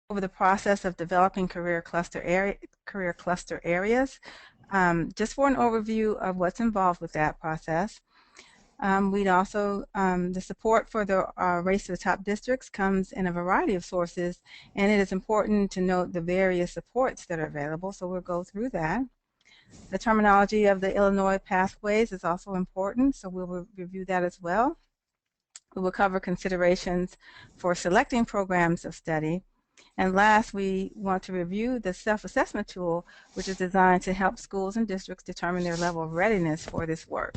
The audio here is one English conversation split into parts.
over the process of developing career cluster areas. Just for an overview of what's involved with that process. We'd also, the support for the Race to the Top districts comes in a variety of sources, and it is important to note the various supports that are available, so we'll go through that. The terminology of the Illinois pathways is also important, so we'll review that as well. We will cover considerations for selecting programs of study. And last, we want to review the self-assessment tool, which is designed to help schools and districts determine their level of readiness for this work.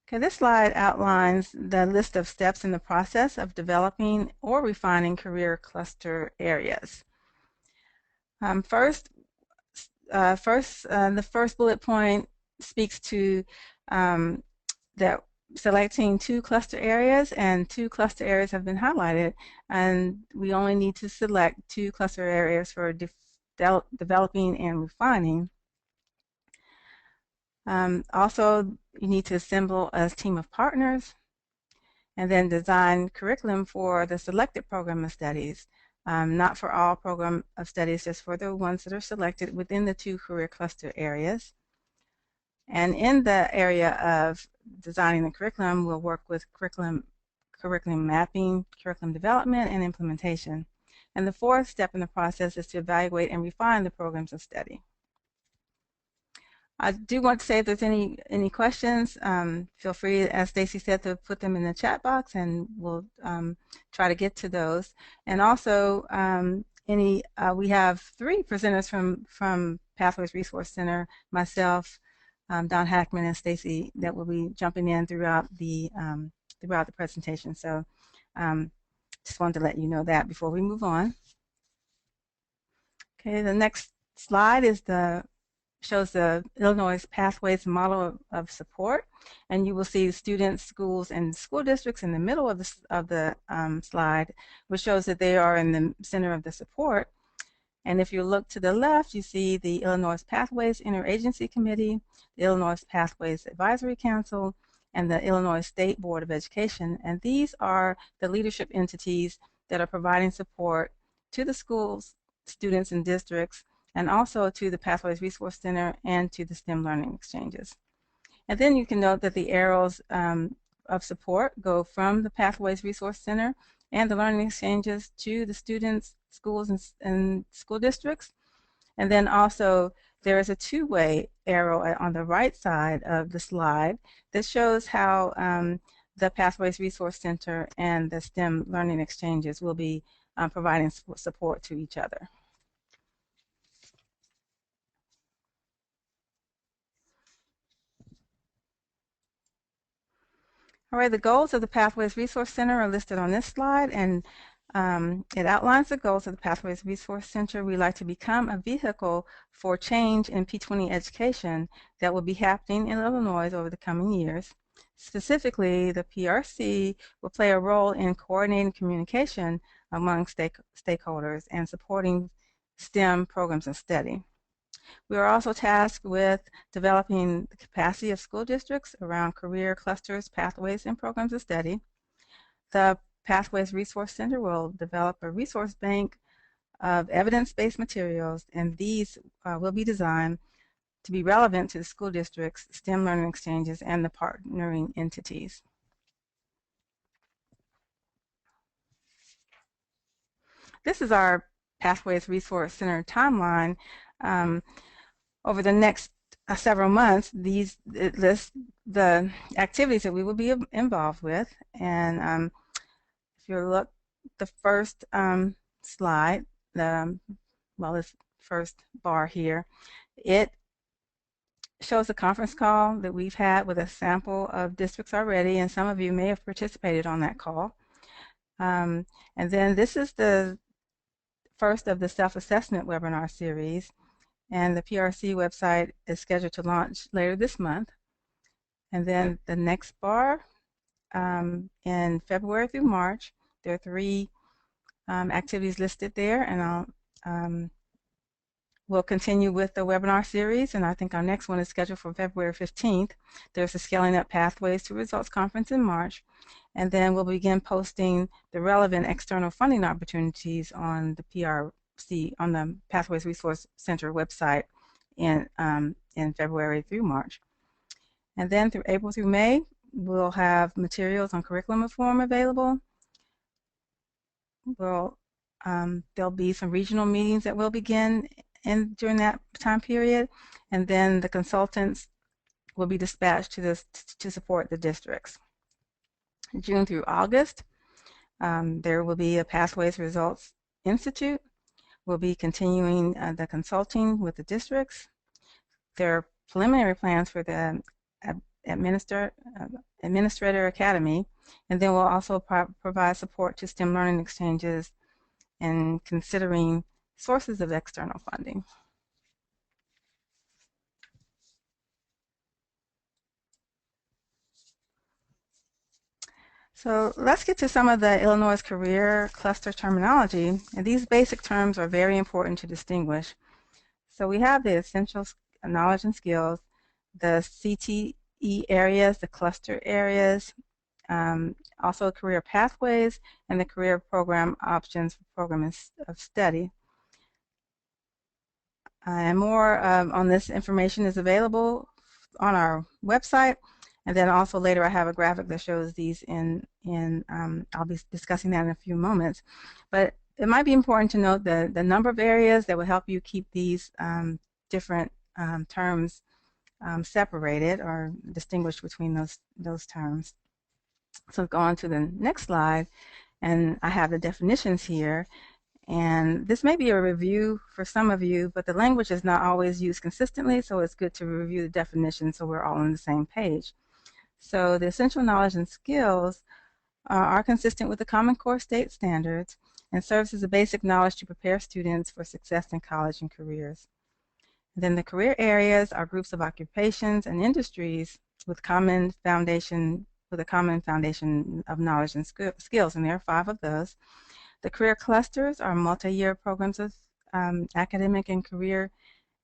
Okay, this slide outlines the list of steps in the process of developing or refining career cluster areas. First, the first bullet point speaks to that selecting 2 cluster areas, and 2 cluster areas have been highlighted, and we only need to select 2 cluster areas for developing and refining. Also, you need to assemble a team of partners and then design curriculum for the selected program of studies. Not for all program of studies, just for the ones that are selected within the 2 career cluster areas. And in the area of designing the curriculum, we'll work with curriculum mapping, curriculum development, and implementation. And the 4th step in the process is to evaluate and refine the programs of study. I do want to say if there's any questions, feel free, as Stacy said, to put them in the chat box, and we'll try to get to those. And also, we have 3 presenters from Pathways Resource Center, myself, Don Hackman, and Stacy, that will be jumping in throughout the presentation. So just wanted to let you know that before we move on. Okay, the next slide is shows the Illinois Pathways model of support, and you will see students, schools, and school districts in the middle of the slide, which shows that they are in the center of the support. And if you look to the left, you see the Illinois Pathways Interagency Committee, the Illinois Pathways Advisory Council, and the Illinois State Board of Education. And these are the leadership entities that are providing support to the schools, students, and districts, and also to the Pathways Resource Center and to the STEM Learning Exchanges. And then you can note that the arrows of support go from the Pathways Resource Center and the Learning Exchanges to the students, schools, and school districts. And then also there is a 2-way arrow on the right side of the slide that shows how the Pathways Resource Center and the STEM Learning Exchanges will be providing support to each other. All right, the goals of the Pathways Resource Center are listed on this slide, and it outlines the goals of the Pathways Resource Center. We like to become a vehicle for change in P20 education that will be happening in Illinois over the coming years. Specifically, the PRC will play a role in coordinating communication among stakeholders and supporting STEM programs of study. We are also tasked with developing the capacity of school districts around career clusters, pathways, and programs of study. The Pathways Resource Center will develop a resource bank of evidence-based materials, and these will be designed to be relevant to the school districts, STEM learning exchanges, and the partnering entities. This is our Pathways Resource Center timeline. Over the next several months, it lists the activities that we will be involved with. And if you look, the first slide, this first bar here, it shows a conference call that we've had with a sample of districts already, and some of you may have participated on that call. And then this is the first of the self-assessment webinar series, and the PRC website is scheduled to launch later this month. And then the next bar, in February through March, there are 3 activities listed there, and we'll continue with the webinar series, and I think our next one is scheduled for February 15th. There's the Scaling Up Pathways to Results Conference in March, and then we'll begin posting the relevant external funding opportunities on the PRC, on the Pathways Resource Center website in February through March. And then through April through May, we'll have materials on curriculum reform available. There'll be some regional meetings that will begin during that time period, and then the consultants will be dispatched to support the districts. June through August, there will be a Pathways Results Institute. We'll be continuing the consulting with the districts. There are preliminary plans for the Administrator Academy, and then we'll also provide support to STEM learning exchanges and considering sources of external funding. So let's get to some of the Illinois career cluster terminology, and these basic terms are very important to distinguish. So we have the essential knowledge and skills, the CTE areas, the cluster areas, also career pathways, and the career program options for program of study. And more on this information is available on our website. And then also later I have a graphic that shows these I'll be discussing that in a few moments. But it might be important to note the number of areas that will help you keep these different terms separated or distinguished between those terms. So go on to the next slide, and I have the definitions here. And this may be a review for some of you, but the language is not always used consistently, so it's good to review the definition so we're all on the same page. So the essential knowledge and skills are consistent with the Common Core state standards and serves as a basic knowledge to prepare students for success in college and careers. And then the career areas are groups of occupations and industries with a common foundation of knowledge and skills, and there are 5 of those. The career clusters are multi-year programs of academic and career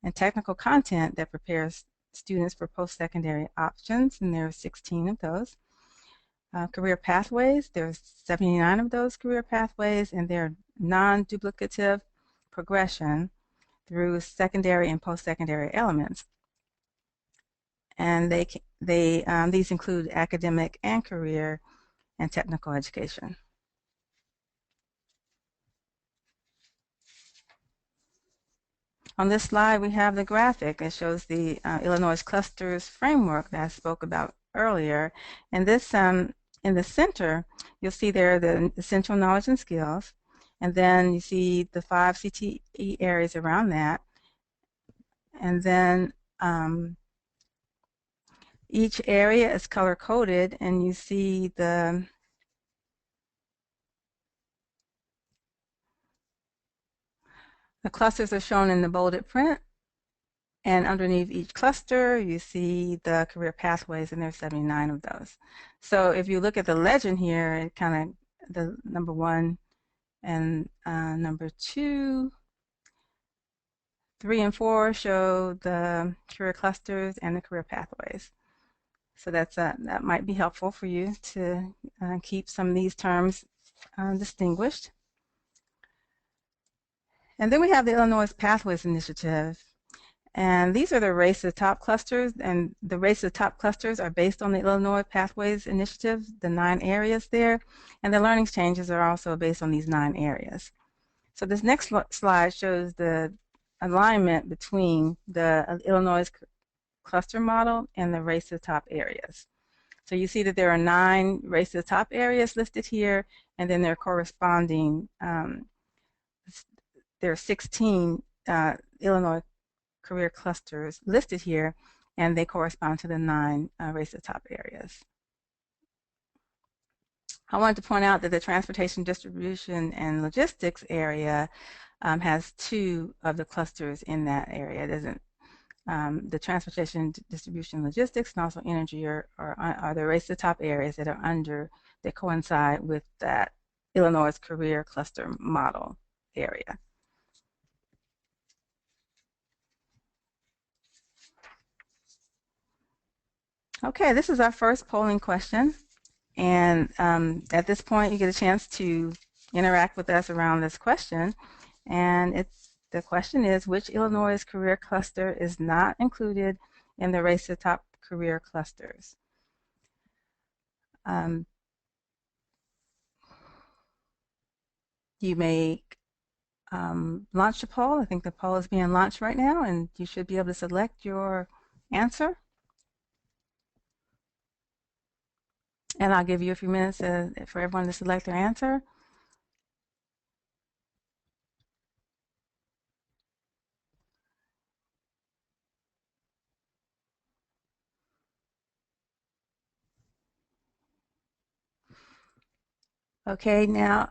and technical content that prepares students for post-secondary options, and there are 16 of those. Career pathways, there's 79 of those career pathways, and they're non-duplicative progression through secondary and post-secondary elements. And these include academic and career and technical education. On this slide, we have the graphic that shows the Illinois clusters framework that I spoke about earlier. And this, in the center, you'll see there the essential knowledge and skills. And then you see the 5 CTE areas around that. And then each area is color-coded, and you see the clusters are shown in the bolded print, and underneath each cluster you see the career pathways, and there's 79 of those. So if you look at the legend here, it kind of, the number 1 and number 2, 3 and 4 show the career clusters and the career pathways. So that might be helpful for you to keep some of these terms distinguished. And then we have the Illinois Pathways Initiative. And these are the Race to the Top clusters, and the Race to the Top clusters are based on the Illinois Pathways Initiative, the 9 areas there, and the learning exchanges are also based on these 9 areas. So this next slide shows the alignment between the Illinois cluster model and the Race to the Top areas. So you see that there are 9 Race to the Top areas listed here, and then their corresponding, there are 16 Illinois career clusters listed here, and they correspond to the 9 Race to the Top areas. I wanted to point out that the transportation, distribution, and logistics area has 2 of the clusters in that area. It isn't the transportation, distribution, logistics, and also energy are the Race to the Top areas that are that coincide with that Illinois career cluster model area. Okay, this is our first polling question. And at this point, you get a chance to interact with us around this question. And the question is, which Illinois career cluster is not included in the Race to the Top career clusters? Um, you may launch the poll. I think the poll is being launched right now, and you should be able to select your answer. And I'll give you a few minutes for everyone to select their answer. Okay, now,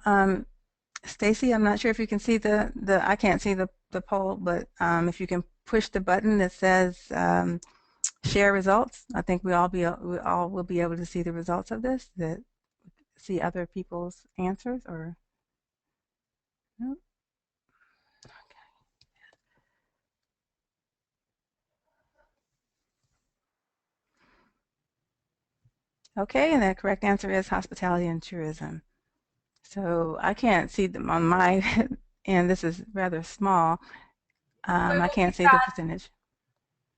Stacy, I'm not sure if you can see I can't see the poll, but if you can push the button that says share results, I think we all will be able to see the results of this, see other people's answers, or no? Okay, and the correct answer is hospitality and tourism. So I can't see them on my end. This is rather small. I can't see the percentage.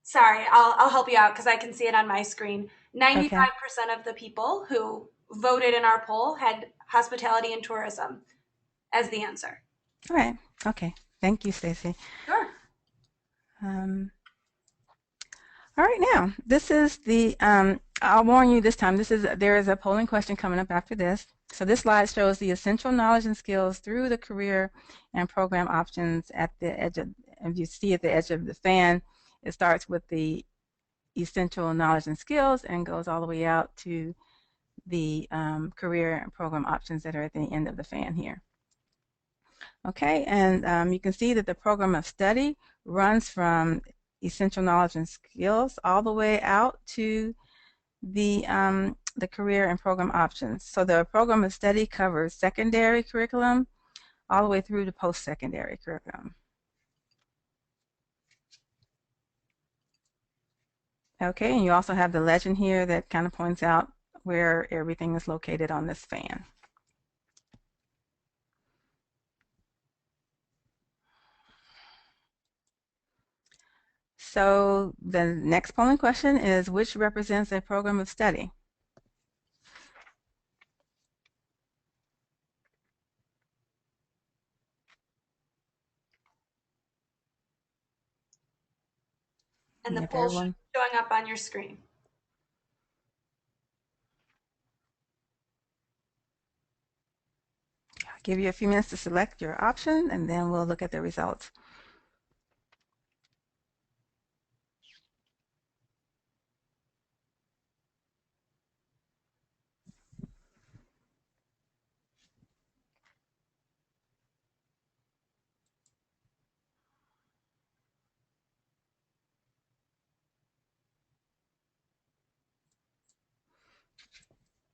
Sorry, I'll help you out because I can see it on my screen. Okay. 95% of the people who voted in our poll had hospitality and tourism as the answer. All right. Okay. Thank you, Stacy. Sure. Um, all right, now this is the. I'll warn you this time. There is a polling question coming up after this. So this slide shows the essential knowledge and skills through the career and program options at the edge of. If you see at the edge of the fan, it starts with the essential knowledge and skills and goes all the way out to the career and program options that are at the end of the fan here. Okay, and you can see that the program of study runs from essential knowledge and skills all the way out to the career and program options. So the program of study covers secondary curriculum all the way through to post-secondary curriculum. Okay, and you also have the legend here that kind of points out where everything is located on this fan. So the next polling question is, which represents a program of study? And the If poll should everyone, be showing up on your screen. I'll give you a few minutes to select your option, and then we'll look at the results.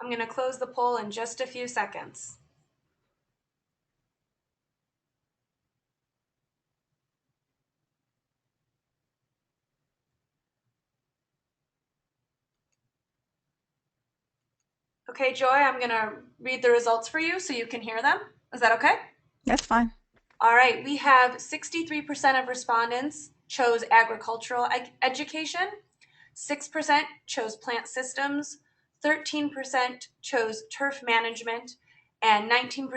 I'm going to close the poll in just a few seconds. Okay, Joy, I'm going to read the results for you so you can hear them. Is that okay? That's fine. All right, we have 63% of respondents chose agricultural education, 6% chose plant systems, 13% chose turf management, and 19%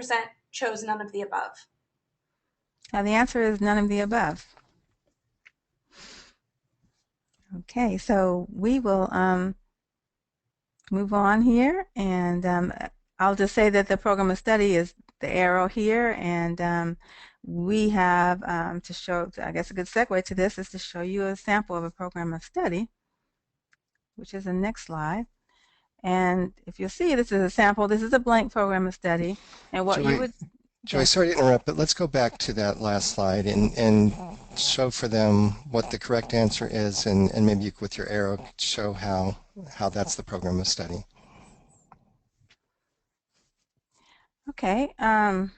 chose none of the above. Now the answer is none of the above. Okay, so we will move on here, and I'll just say that the program of study is the arrow here, and we have to show, I guess a good segue to this is to show you a sample of a program of study, which is the next slide. And if you'll see, this is a sample. This is a blank program of study, and what you would. Joy, Yes. sorry to interrupt, but let's go back to that last slide and show for them what the correct answer is, and maybe you, with your arrow, show how that's the program of study. Okay. Or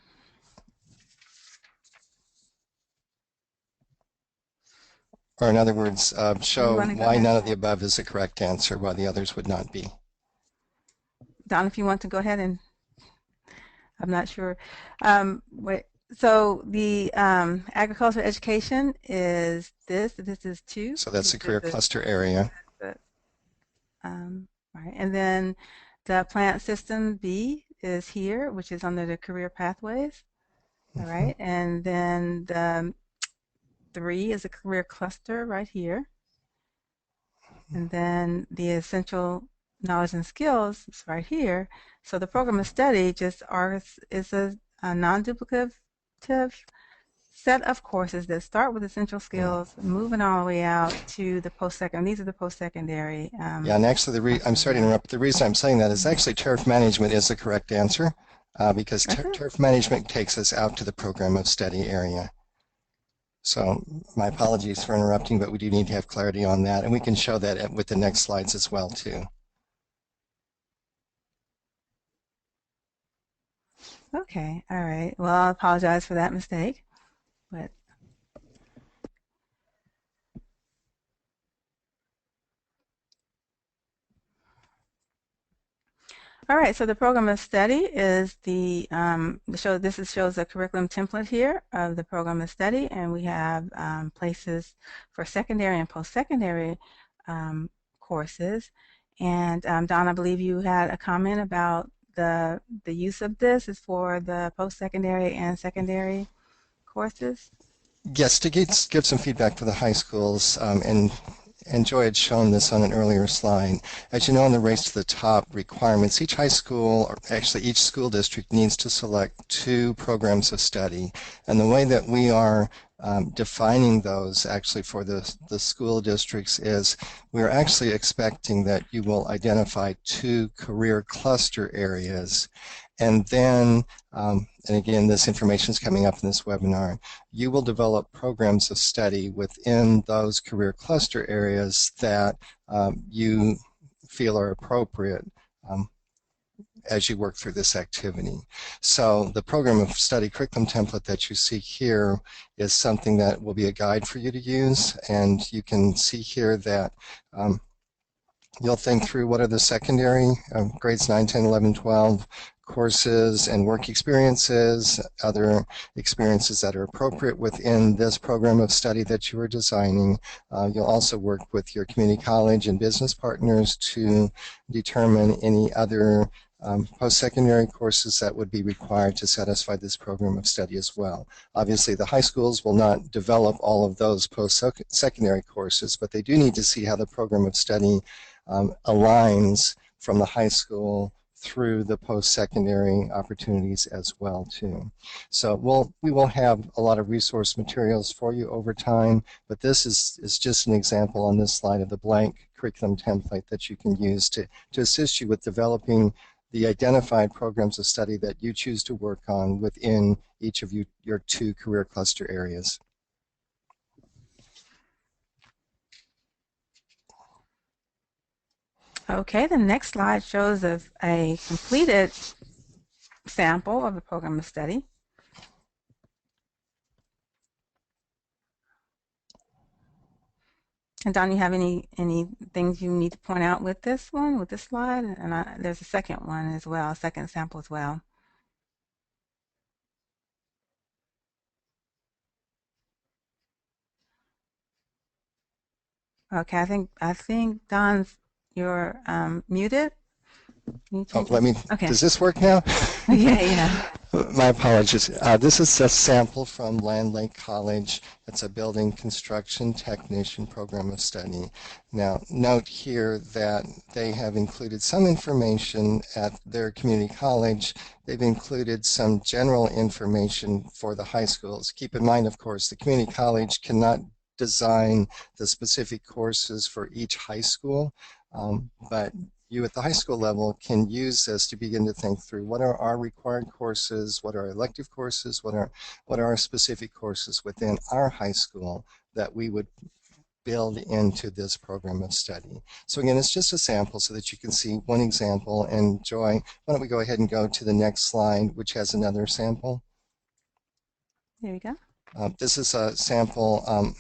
in other words, You show want to go why ahead? none of the above is the correct answer, why the others would not be. Don, if you want to go ahead and, I'm not sure. Wait, so the agricultural education is this. This is 2. So that's the This career is cluster area. the, right, and then the plant system B is here, which is under the career pathways. All right, and then the 3 is a career cluster right here. And then the essential knowledge and skills is right here. So the program of study just is a non-duplicative set of courses that start with essential skills, moving all the way out to the post-secondary. These are the post-secondary. Yeah, and actually, I'm sorry to interrupt. The reason I'm saying that is actually turf management is the correct answer because turf management takes us out to the program of study area. So my apologies for interrupting, but we do need to have clarity on that, and we can show that with the next slides as well, too. Okay, all right. Well, I apologize for that mistake, but all right, so the program of study is this shows the curriculum template here of the program of study, and we have places for secondary and post-secondary courses. And Don, I believe you had a comment about the use of this is for the post-secondary and secondary courses. Yes, to give some feedback for the high schools, and Joy had shown this on an earlier slide. As you know, in the Race to the Top requirements, each high school, or actually each school district, needs to select 2 programs of study. And the way that we are defining those actually for the school districts is we're actually expecting that you will identify 2 career cluster areas. And then, and again, this information is coming up in this webinar, you will develop programs of study within those career cluster areas that you feel are appropriate as you work through this activity. So the program of study curriculum template that you see here is something that will be a guide for you to use, and you can see here that you'll think through what are the secondary grades 9, 10, 11, 12 courses and work experiences, other experiences that are appropriate within this program of study that you are designing. You'll also work with your community college and business partners to determine any other post-secondary courses that would be required to satisfy this program of study as well. Obviously, the high schools will not develop all of those post-secondary courses, but they do need to see how the program of study aligns from the high school through the post-secondary opportunities as well too. So we will have a lot of resource materials for you over time, but this is just an example on this slide of the blank curriculum template that you can use to assist you with developing the identified programs of study that you choose to work on within each of your 2 career cluster areas. Okay, the next slide shows a completed sample of the program of study. And Don, you have any things you need to point out with this one, with this slide? And there's a second one as well, a second sample as well. Okay, I think Don's you're muted. Oh, let me. Okay. Does this work now? Yeah. My apologies. This is a sample from Land Lake College. It's a building construction technician program of study. Now, note here that they have included some information at their community college. They've included some general information for the high schools. Keep in mind, of course, the community college cannot design the specific courses for each high school, but you at the high school level can use this to begin to think through what are our required courses, what are elective courses, what are our specific courses within our high school that we would build into this program of study. So again, it's just a sample so that you can see one example. And Joy, why don't we go ahead and go to the next slide, which has another sample. There you go. This is a sample.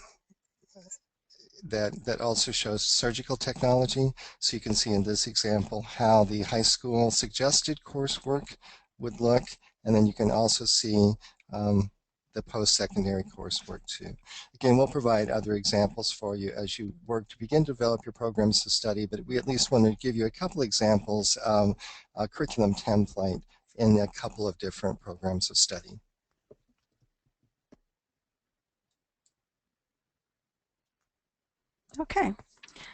that also shows surgical technology. So you can see in this example how the high school suggested coursework would look, and then you can also see the post-secondary coursework too. Again, we'll provide other examples for you as you work to begin to develop your programs to study, but we at least want to give you a couple examples of a curriculum template in a couple of different programs of study. Okay,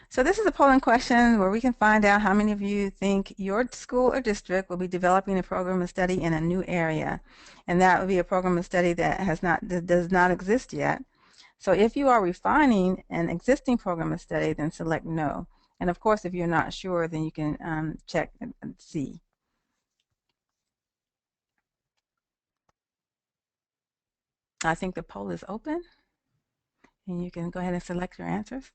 so this is a polling question where we can find out how many of you think your school or district will be developing a program of study in a new area, and that would be a program of study that does not exist yet. So if you are refining an existing program of study, then select no. And of course, if you're not sure, then you can check and see. I think the poll is open, and you can go ahead and select your answers.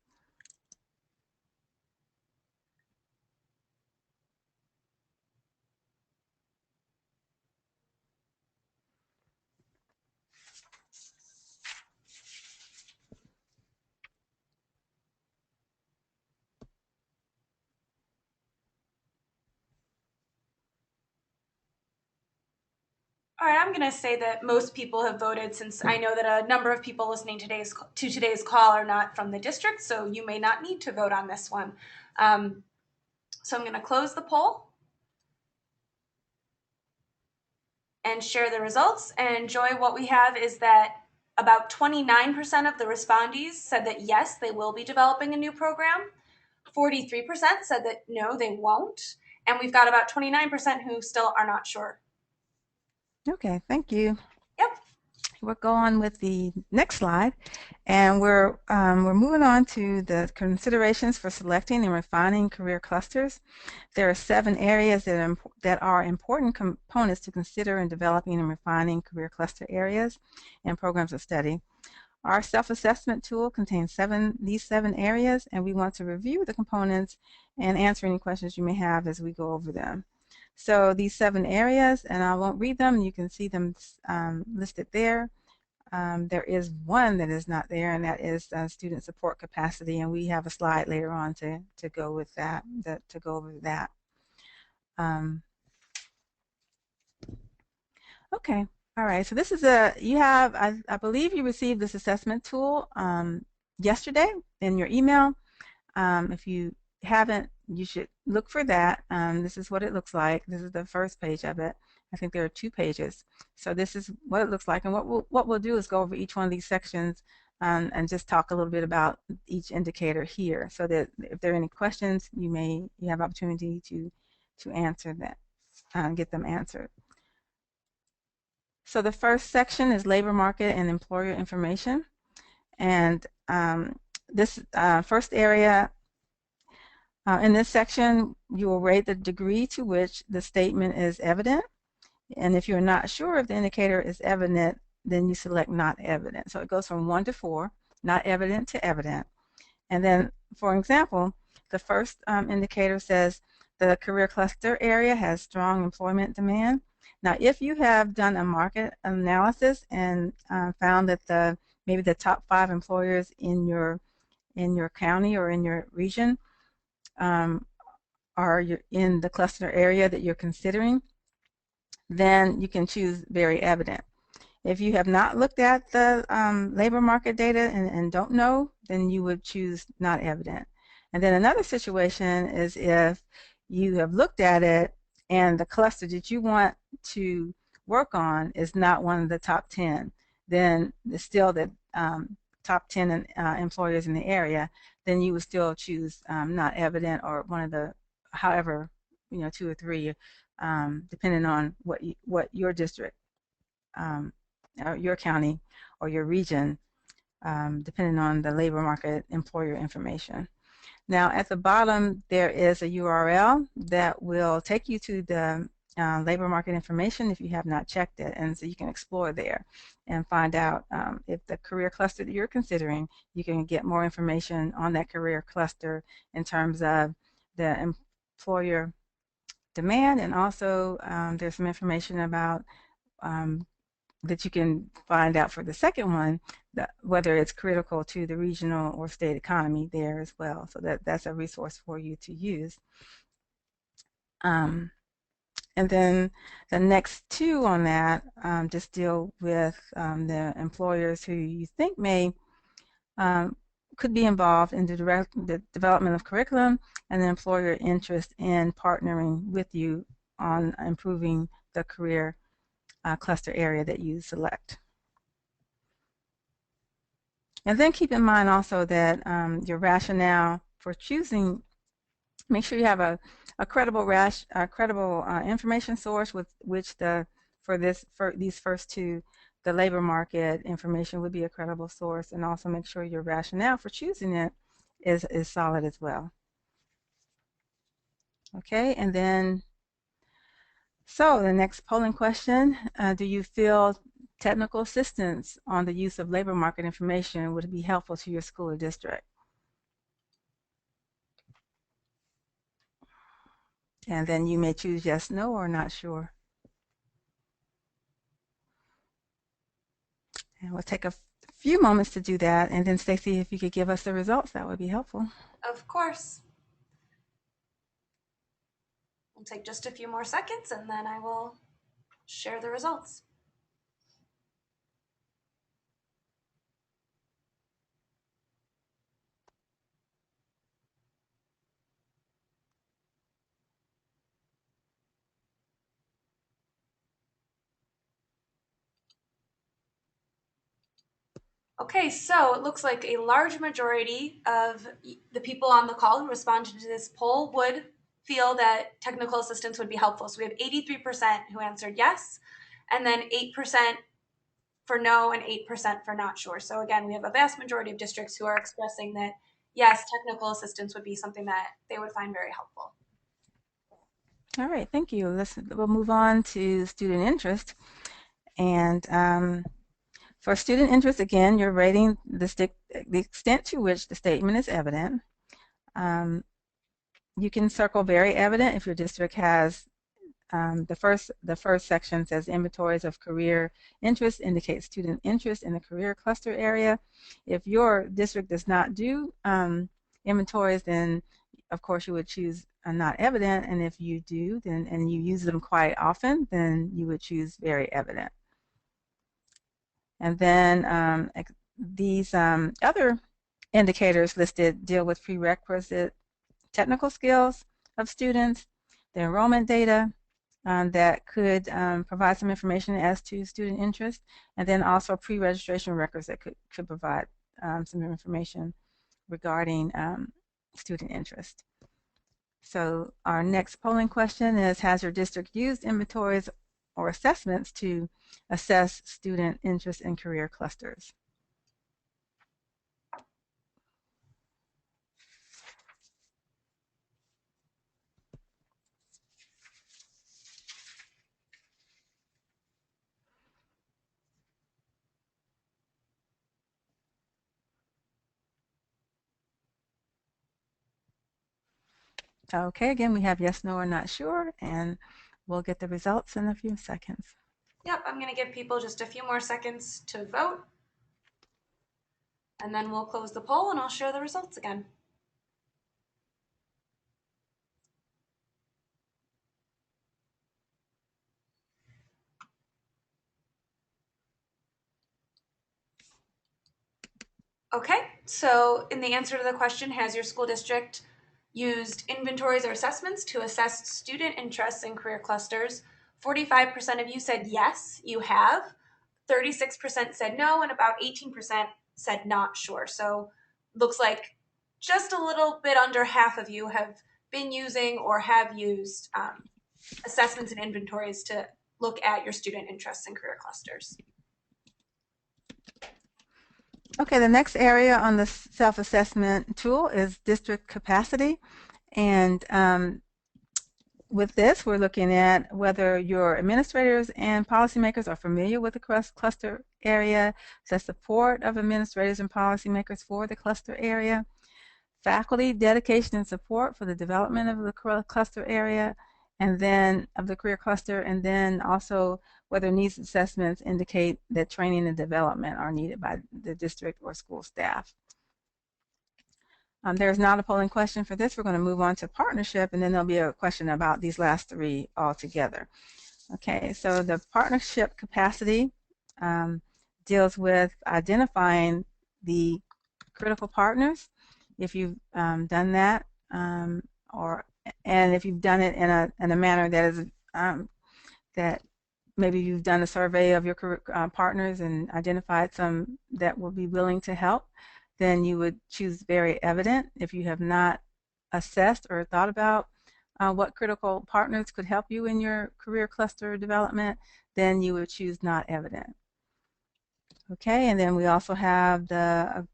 All right, I'm going to say that most people have voted, since I know that a number of people listening to today's call are not from the district, so you may not need to vote on this one. So I'm going to close the poll and share the results. And Joy, what we have is that about 29% of the respondees said that yes, they will be developing a new program. 43% said that no, they won't. And we've got about 29% who still are not sure. Okay, thank you. Yep. We'll go on with the next slide, and we're moving on to the considerations for selecting and refining career clusters. There are 7 areas that are important components to consider in developing and refining career cluster areas and programs of study. Our self-assessment tool contains these 7 areas, and we want to review the components and answer any questions you may have as we go over them. So these 7 areas, and I won't read them, you can see them listed there. There is one that is not there, and that is student support capacity, and we have a slide later on to go with that, to go over that. Okay, all right, so this is I believe you received this assessment tool yesterday in your email. If you haven't, you should look for that. This is what it looks like. This is the first page of it. I think there are 2 pages. So this is what it looks like, and what we'll do is go over each one of these sections and just talk a little bit about each indicator here, so that if there are any questions, you have opportunity to answer that, get them answered. So the first section is labor market and employer information, and this first area. In this section, you will rate the degree to which the statement is evident. And if you're not sure if the indicator is evident, then you select not evident. So it goes from 1 to 4, not evident to evident. And then, for example, the first indicator says the career cluster area has strong employment demand. Now, if you have done a market analysis and found that maybe the top 5 employers in your county or in your region are in the cluster area that you're considering, then you can choose very evident. If you have not looked at the labor market data and don't know, then you would choose not evident. And then another situation is if you have looked at it and the cluster that you want to work on is not one of the top 10, then it's still the top 10 employers in the area, then you would still choose not evident, or one of the, however, 2 or 3, depending on what your district, or your county, or your region, depending on the labor market employer information. Now, at the bottom, there is a URL that will take you to the labor market information if you have not checked it, and so you can explore there and find out if the career cluster that you're considering, you can get more information on that career cluster in terms of the employer demand, and also there's some information about that you can find out for the second one, whether it's critical to the regional or state economy there as well. So that's a resource for you to use. And then the next two on that just deal with the employers who you think may could be involved in the development of curriculum and the employer interest in partnering with you on improving the career cluster area that you select. And then keep in mind also that your rationale for choosing, make sure you have a credible information source with which for these first two, the labor market information would be a credible source, and also make sure your rationale for choosing it is solid as well. Okay, and then so the next polling question, do you feel technical assistance on the use of labor market information would be helpful to your school or district? And then you may choose yes, no, or not sure. And we'll take a few moments to do that, and then Stacy, if you could give us the results, that would be helpful. Of course. We'll take just a few more seconds and then I will share the results. Okay, so it looks like a large majority of the people on the call who responded to this poll would feel that technical assistance would be helpful. So we have 83% who answered yes, and then 8% for no and 8% for not sure. So again, we have a vast majority of districts who are expressing that yes, technical assistance would be something that they would find very helpful. All right, thank you. We'll move on to student interest. And for student interest, again, you're rating the extent to which the statement is evident. You can circle very evident if your district has the first section says inventories of career interest indicates student interest in the career cluster area. If your district does not do inventories, then of course you would choose not evident, and if you do, then and you use them quite often, then you would choose very evident. And then these other indicators listed deal with prerequisite technical skills of students, the enrollment data that could provide some information as to student interest, and then also pre-registration records that could provide some information regarding student interest. So our next polling question is, has your district used inventories or assessments to assess student interest in career clusters? Okay, again, we have yes, no, or not sure, and we'll get the results in a few seconds. Yep, I'm going to give people just a few more seconds to vote. And then we'll close the poll and I'll share the results again. Okay, so in the answer to the question, has your school district used inventories or assessments to assess student interests in career clusters? 45% of you said yes, you have. 36% said no, and about 18% said not sure. So looks like just a little bit under half of you have been using or have used assessments and inventories to look at your student interests in career clusters. Okay, the next area on the self-assessment tool is district capacity. And with this, we're looking at whether your administrators and policymakers are familiar with the cluster area, the support of administrators and policymakers for the cluster area, faculty dedication and support for the development of the cluster area, and then of the career cluster, and then also whether needs assessments indicate that training and development are needed by the district or school staff. There's not a polling question for this. We're going to move on to partnership, and then there'll be a question about these last three altogether. Okay, so the partnership capacity deals with identifying the critical partners. If you've done that, and if you've done it in a manner that is that maybe you've done a survey of your partners and identified some that will be willing to help, then you would choose very evident. If you have not assessed or thought about what critical partners could help you in your career cluster development, then you would choose not evident. Okay, and then we also have the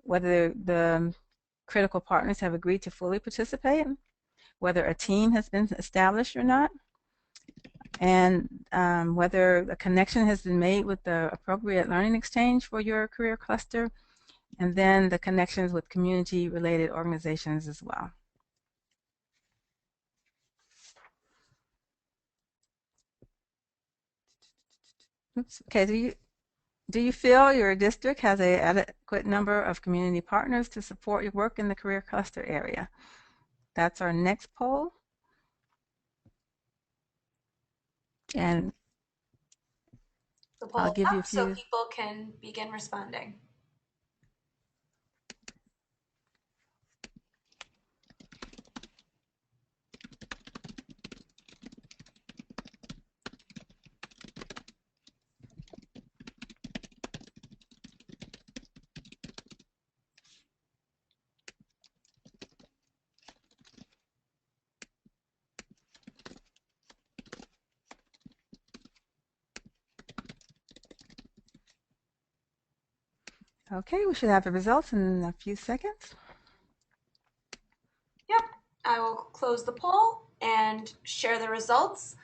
whether the critical partners have agreed to fully participate, whether a team has been established or not, and whether a connection has been made with the appropriate learning exchange for your career cluster, and then the connections with community-related organizations as well. Oops. Okay, do you feel your district has an adequate number of community partners to support your work in the career cluster area? That's our next poll. And The poll I'll give you a up so few. people can begin responding. Okay, we should have the results in a few seconds. Yep, I will close the poll and share the results.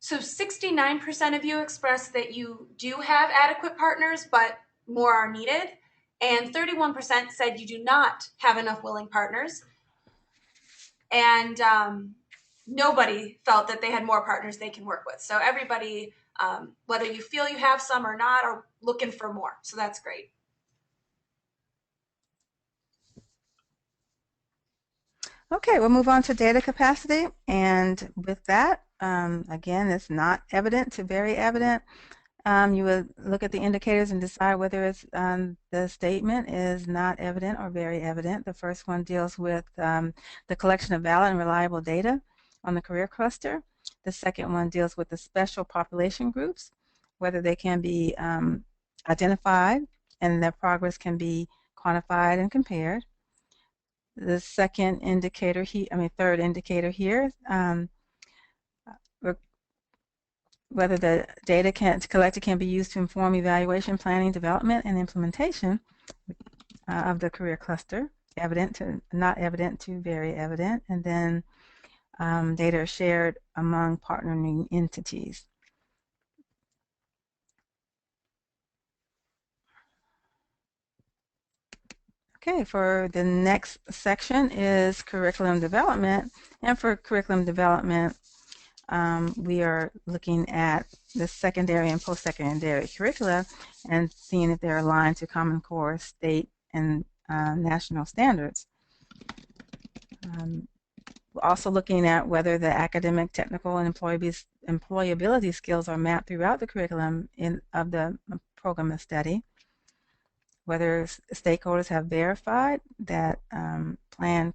So 69% of you expressed that you do have adequate partners, but more are needed. And 31% said you do not have enough willing partners. And nobody felt that they had more partners they can work with. So everybody, whether you feel you have some or not, are looking for more. So that's great. Okay, we'll move on to data capacity. And with that, again, it's not evident to very evident. You would look at the indicators and decide whether it's the statement is not evident or very evident. The first one deals with the collection of valid and reliable data on the career cluster. The second one deals with the special population groups, whether they can be identified and their progress can be quantified and compared. The second indicator third indicator here, whether the data collected can be used to inform evaluation, planning, development, and implementation of the career cluster, evident to not evident to very evident, and then data are shared among partnering entities. Okay, for the next section is curriculum development, and for curriculum development, we are looking at the secondary and post-secondary curricula and seeing if they're aligned to Common Core, state, and national standards. We're also looking at whether the academic, technical, and employability skills are mapped throughout the curriculum of the program of study, whether stakeholders have verified that planned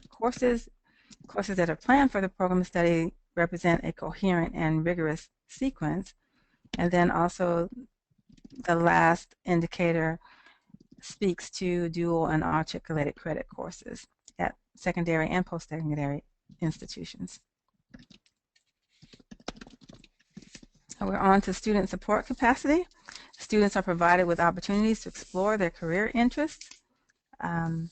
courses that are planned for the program of study represent a coherent and rigorous sequence. And then also the last indicator speaks to dual and articulated credit courses at secondary and post-secondary institutions. We're on to student support capacity. Students are provided with opportunities to explore their career interests. The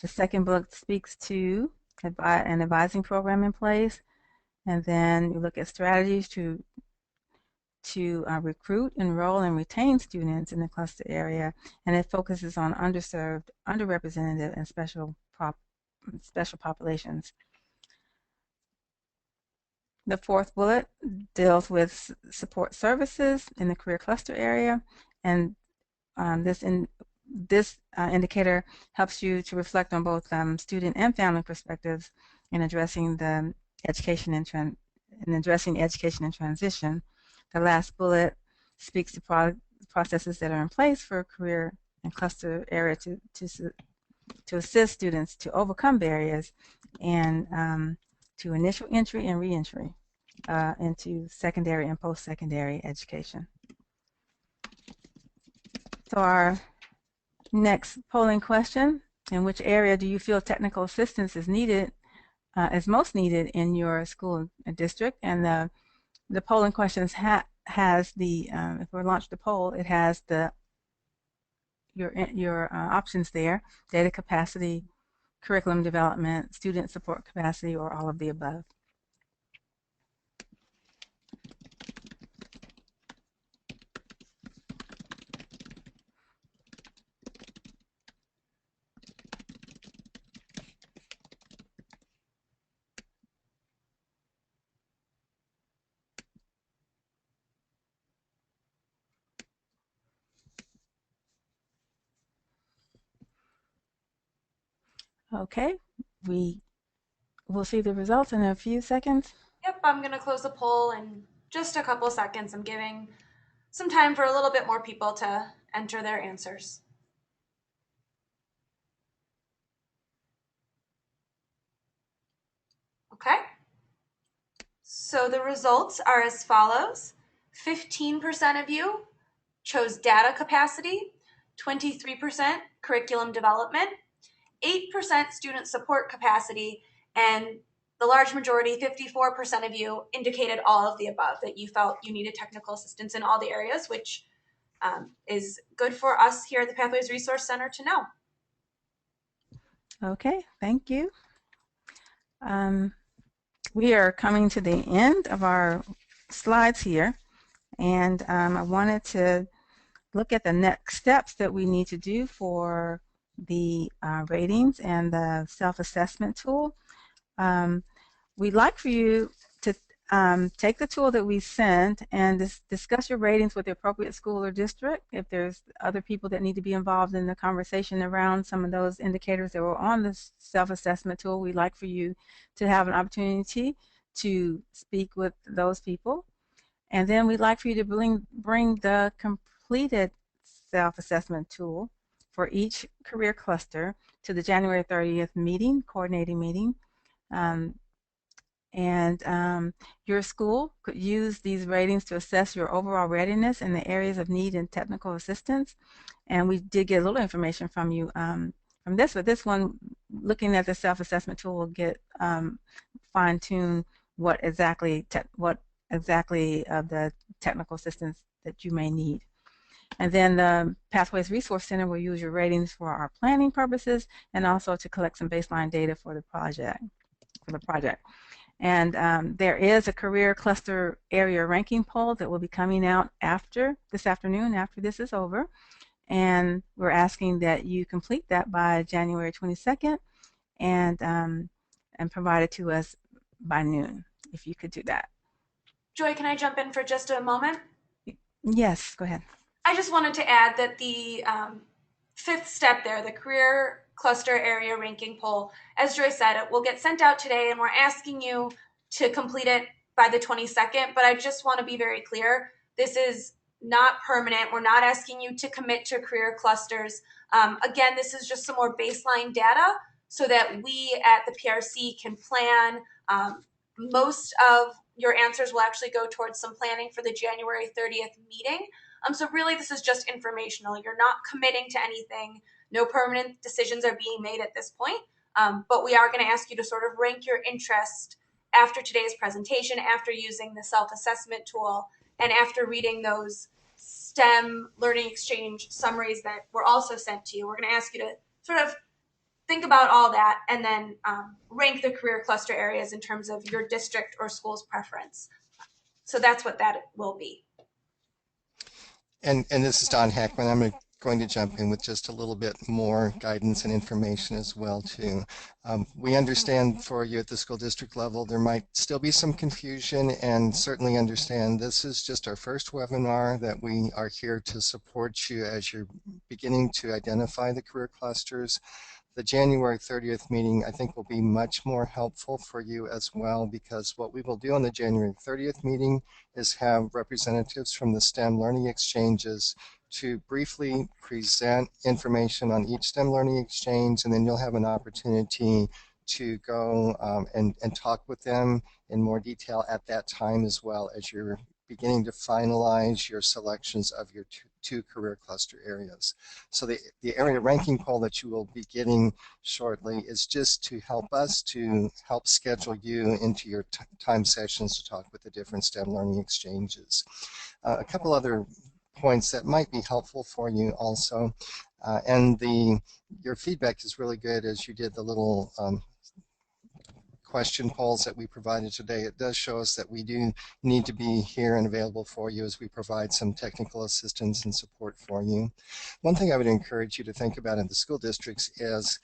second bullet speaks to an advising program in place, and then you look at strategies to recruit, enroll, and retain students in the cluster area, and it focuses on underserved, underrepresented, and special special populations. The fourth bullet deals with support services in the career cluster area, and this indicator helps you to reflect on both student and family perspectives in addressing the education and education and transition. The last bullet speaks to processes that are in place for career and cluster area to assist students to overcome barriers and to initial entry and reentry into secondary and post-secondary education. So our next polling question: in which area do you feel technical assistance is needed, is most needed in your school district? And the polling questions has the if we launch the poll, it has your options there: data capacity, curriculum development, student support capacity, or all of the above. Okay, we will see the results in a few seconds. Yep, I'm going to close the poll in just a couple seconds. I'm giving some time for a little bit more people to enter their answers. Okay. So the results are as follows. 15% of you chose data capacity, 23% curriculum development, 8% student support capacity, and the large majority, 54% of you, indicated all of the above, that you felt you needed technical assistance in all the areas, which is good for us here at the Pathways Resource Center to know. Okay, thank you. We are coming to the end of our slides here, and I wanted to look at the next steps that we need to do for the ratings and the self-assessment tool. We'd like for you to take the tool that we sent and discuss your ratings with the appropriate school or district. If there's other people that need to be involved in the conversation around some of those indicators that were on the self-assessment tool, we'd like for you to have an opportunity to speak with those people. And then we'd like for you to bring the completed self-assessment tool for each career cluster to the January 30th meeting, coordinating meeting. Your school could use these ratings to assess your overall readiness in the areas of need and technical assistance. And we did get a little information from you from this, but this one, looking at the self-assessment tool, will get fine-tune what exactly of the technical assistance that you may need. And then the Pathways Resource Center will use your ratings for our planning purposes and also to collect some baseline data for the project. And there is a career cluster area ranking poll that will be coming out after this afternoon, after this is over. And we're asking that you complete that by January 22nd and provide it to us by noon, if you could do that. Joy, can I jump in for just a moment? Yes, go ahead. I just wanted to add that the fifth step there, the career cluster area ranking poll, as Joy said, it will get sent out today, and we're asking you to complete it by the 22nd. But I just want to be very clear, this is not permanent. We're not asking you to commit to career clusters. Again, this is just some more baseline data so that we at the PRC can plan. Most of your answers will actually go towards some planning for the January 30th meeting. So really, this is just informational. You're not committing to anything. No permanent decisions are being made at this point. But we are going to ask you to sort of rank your interest after today's presentation, after using the self-assessment tool, and after reading those STEM Learning Exchange summaries that were also sent to you. We're going to ask you to sort of think about all that and then rank the career cluster areas in terms of your district or school's preference. So that's what that will be. And this is Don Hackman. I'm going to going to jump in with just a little bit more guidance and information as well too. We understand for you at the school district level there might still be some confusion, and certainly understand this is just our first webinar, that we are here to support you as you're beginning to identify the career clusters. The January 30th meeting, I think, will be much more helpful for you as well, because what we will do on the January 30th meeting is have representatives from the STEM learning exchanges to briefly present information on each STEM learning exchange, and then you'll have an opportunity to go and talk with them in more detail at that time, as well as you're beginning to finalize your selections of your two career cluster areas. So the area ranking poll that you will be getting shortly is just to help us to help schedule you into your time sessions to talk with the different STEM learning exchanges. A couple other points that might be helpful for you also, and your feedback is really good as you did the little question polls that we provided today. It does show us that we do need to be here and available for you as we provide some technical assistance and support for you. One thing I would encourage you to think about in the school districts is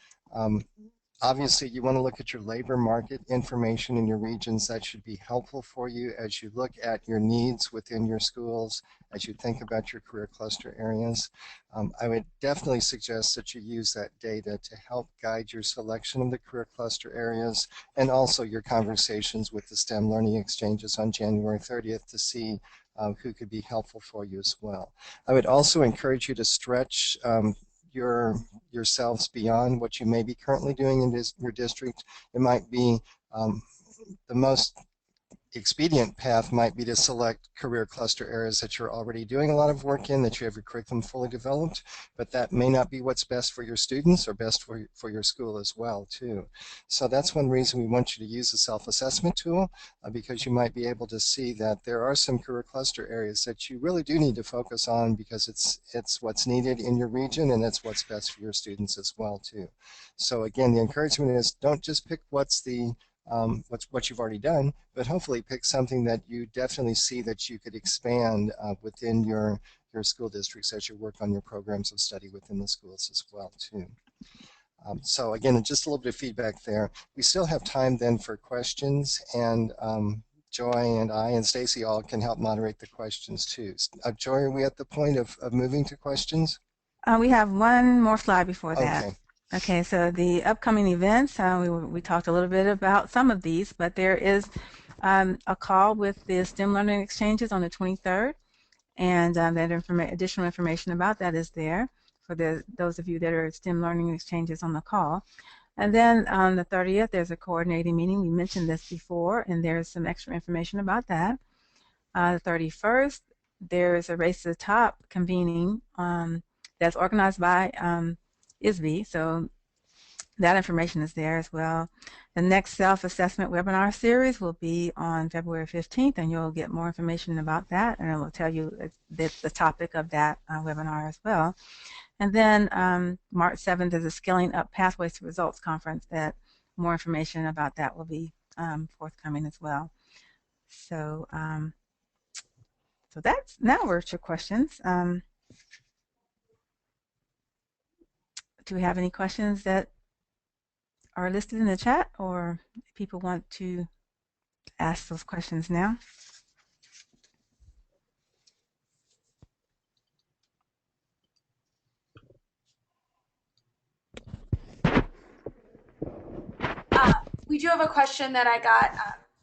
obviously, you want to look at your labor market information in your regions. That should be helpful for you as you look at your needs within your schools, as you think about your career cluster areas. I would definitely suggest that you use that data to help guide your selection of the career cluster areas, and also your conversations with the STEM learning exchanges on January 30th to see who could be helpful for you as well. I would also encourage you to stretch yourselves beyond what you may be currently doing in your district. It might be the most expedient path might be to select career cluster areas that you're already doing a lot of work in, that you have your curriculum fully developed, but that may not be what's best for your students or best for your school as well too. So that's one reason we want you to use the self-assessment tool, because you might be able to see that there are some career cluster areas that you really do need to focus on, because it's what's needed in your region, and it's what's best for your students as well too. So again, the encouragement is, don't just pick what's what you've already done, but hopefully pick something that you definitely see that you could expand within your school districts as you work on your programs of study within the schools as well too. So again, just a little bit of feedback there. We still have time then for questions, and Joy and I and Stacy all can help moderate the questions too. Joy, are we at the point of moving to questions? We have one more slide before that. Okay. Okay, so the upcoming events, we talked a little bit about some of these, but there is a call with the STEM Learning Exchanges on the 23rd, and that additional information about that is there for those of you that are STEM Learning Exchanges on the call. And then on the 30th, there's a coordinating meeting. We mentioned this before, and there's some extra information about that. The 31st, there's a Race to the Top convening that's organized by ISB, so that information is there as well. The next self-assessment webinar series will be on February 15th, and you'll get more information about that, and it will tell you the topic of that webinar as well. And then March 7th is a Scaling Up Pathways to Results conference, that more information about that will be forthcoming as well. So so that's, now we're to questions. Do we have any questions that are listed in the chat, or people want to ask those questions now? We do have a question that I got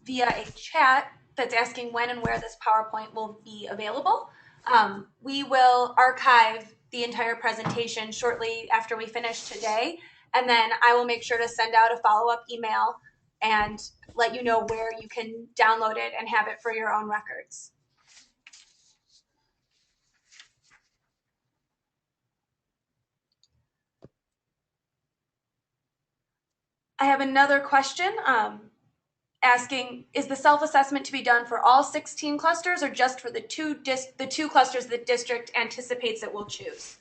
via a chat that's asking when and where this PowerPoint will be available. We will archive the entire presentation shortly after we finish today, and then I will make sure to send out a follow-up email and let you know where you can download it and have it for your own records. I have another question asking, is the self-assessment to be done for all 16 clusters or just for the two clusters the district anticipates it will choose?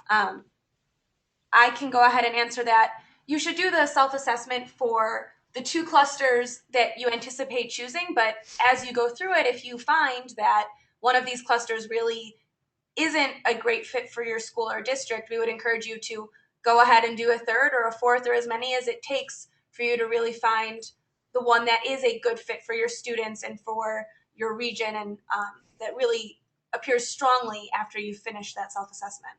I can go ahead and answer that. You should do the self-assessment for the two clusters that you anticipate choosing, but as you go through it, if you find that one of these clusters really isn't a great fit for your school or district, we would encourage you to go ahead and do a third or a fourth or as many as it takes for you to really find the one that is a good fit for your students and for your region, and that really appears strongly after you finish that self-assessment.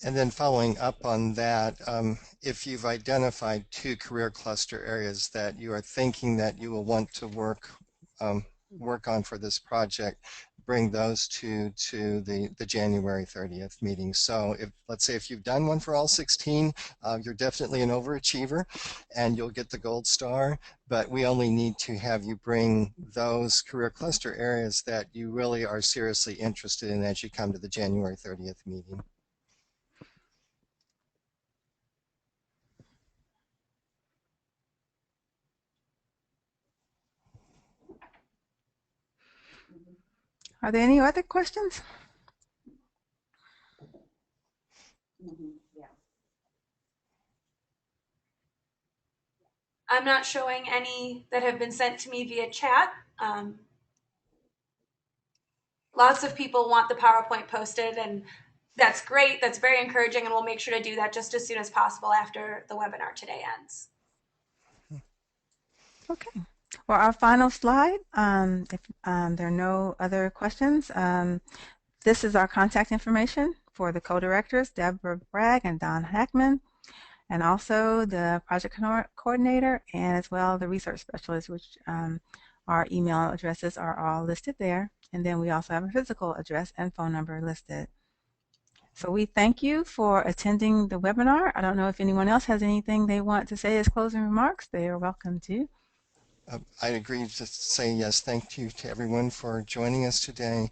And then following up on that, if you've identified 2 career cluster areas that you are thinking that you will want to work on for this project, bring those to the January 30th meeting. So if, let's say, if you've done one for all 16, you're definitely an overachiever and you'll get the gold star, but we only need to have you bring those career cluster areas that you really are seriously interested in as you come to the January 30th meeting. Are there any other questions? I'm not showing any that have been sent to me via chat. Lots of people want the PowerPoint posted, and that's great. That's very encouraging, and we'll make sure to do that just as soon as possible after the webinar today ends. Okay. Well, our final slide, if there are no other questions, this is our contact information for the co-directors, Deborah Bragg and Don Hackman, and also the project coordinator, and as well the research specialist, which our email addresses are all listed there. And then we also have a physical address and phone number listed. So we thank you for attending the webinar. I don't know if anyone else has anything they want to say as closing remarks. They are welcome to. I agree to say yes, thank you to everyone for joining us today.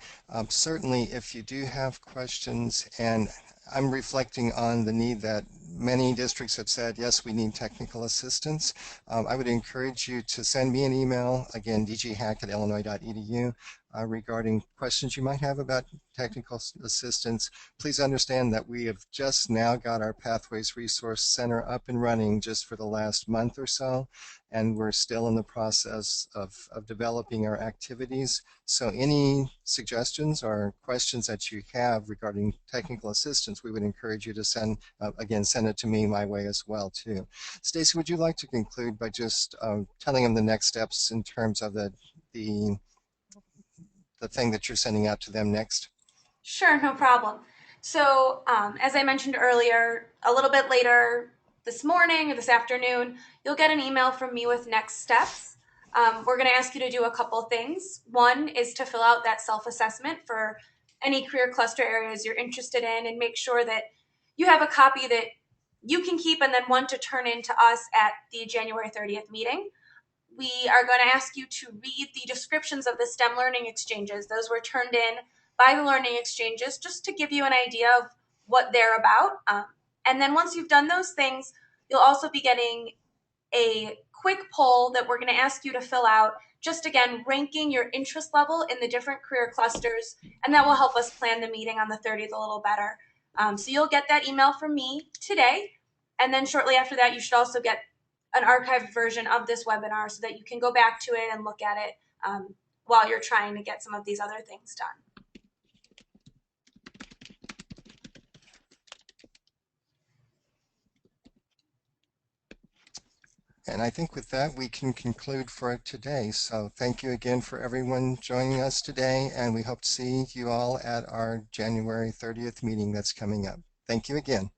Certainly, if you do have questions, and I'm reflecting on the need that many districts have said, yes, we need technical assistance. I would encourage you to send me an email, again, dghack@illinois.edu, regarding questions you might have about technical assistance. Please understand that we have just now got our Pathways Resource Center up and running just for the last month or so, and we're still in the process of developing our activities. So any suggestions or questions that you have regarding technical assistance, we would encourage you to send, again, send it to me my way as well too. Stacy, would you like to conclude by just telling them the next steps in terms of the thing that you're sending out to them next? Sure, no problem. So as I mentioned earlier, a little bit later this morning or this afternoon, you'll get an email from me with next steps. We're going to ask you to do a couple things. One is to fill out that self-assessment for any career cluster areas you're interested in, and make sure that you have a copy that you can keep and then one to turn in to us at the January 30th meeting. We are going to ask you to read the descriptions of the STEM learning exchanges. Those were turned in by the learning exchanges just to give you an idea of what they're about. And then once you've done those things, you'll also be getting a quick poll that we're going to ask you to fill out, just again ranking your interest level in the different career clusters, and that will help us plan the meeting on the 30th a little better. So you'll get that email from me today, and then shortly after that you should also get an archived version of this webinar so that you can go back to it and look at it while you're trying to get some of these other things done. And I think with that, we can conclude for today. So thank you again for everyone joining us today, and we hope to see you all at our January 30th meeting that's coming up. Thank you again.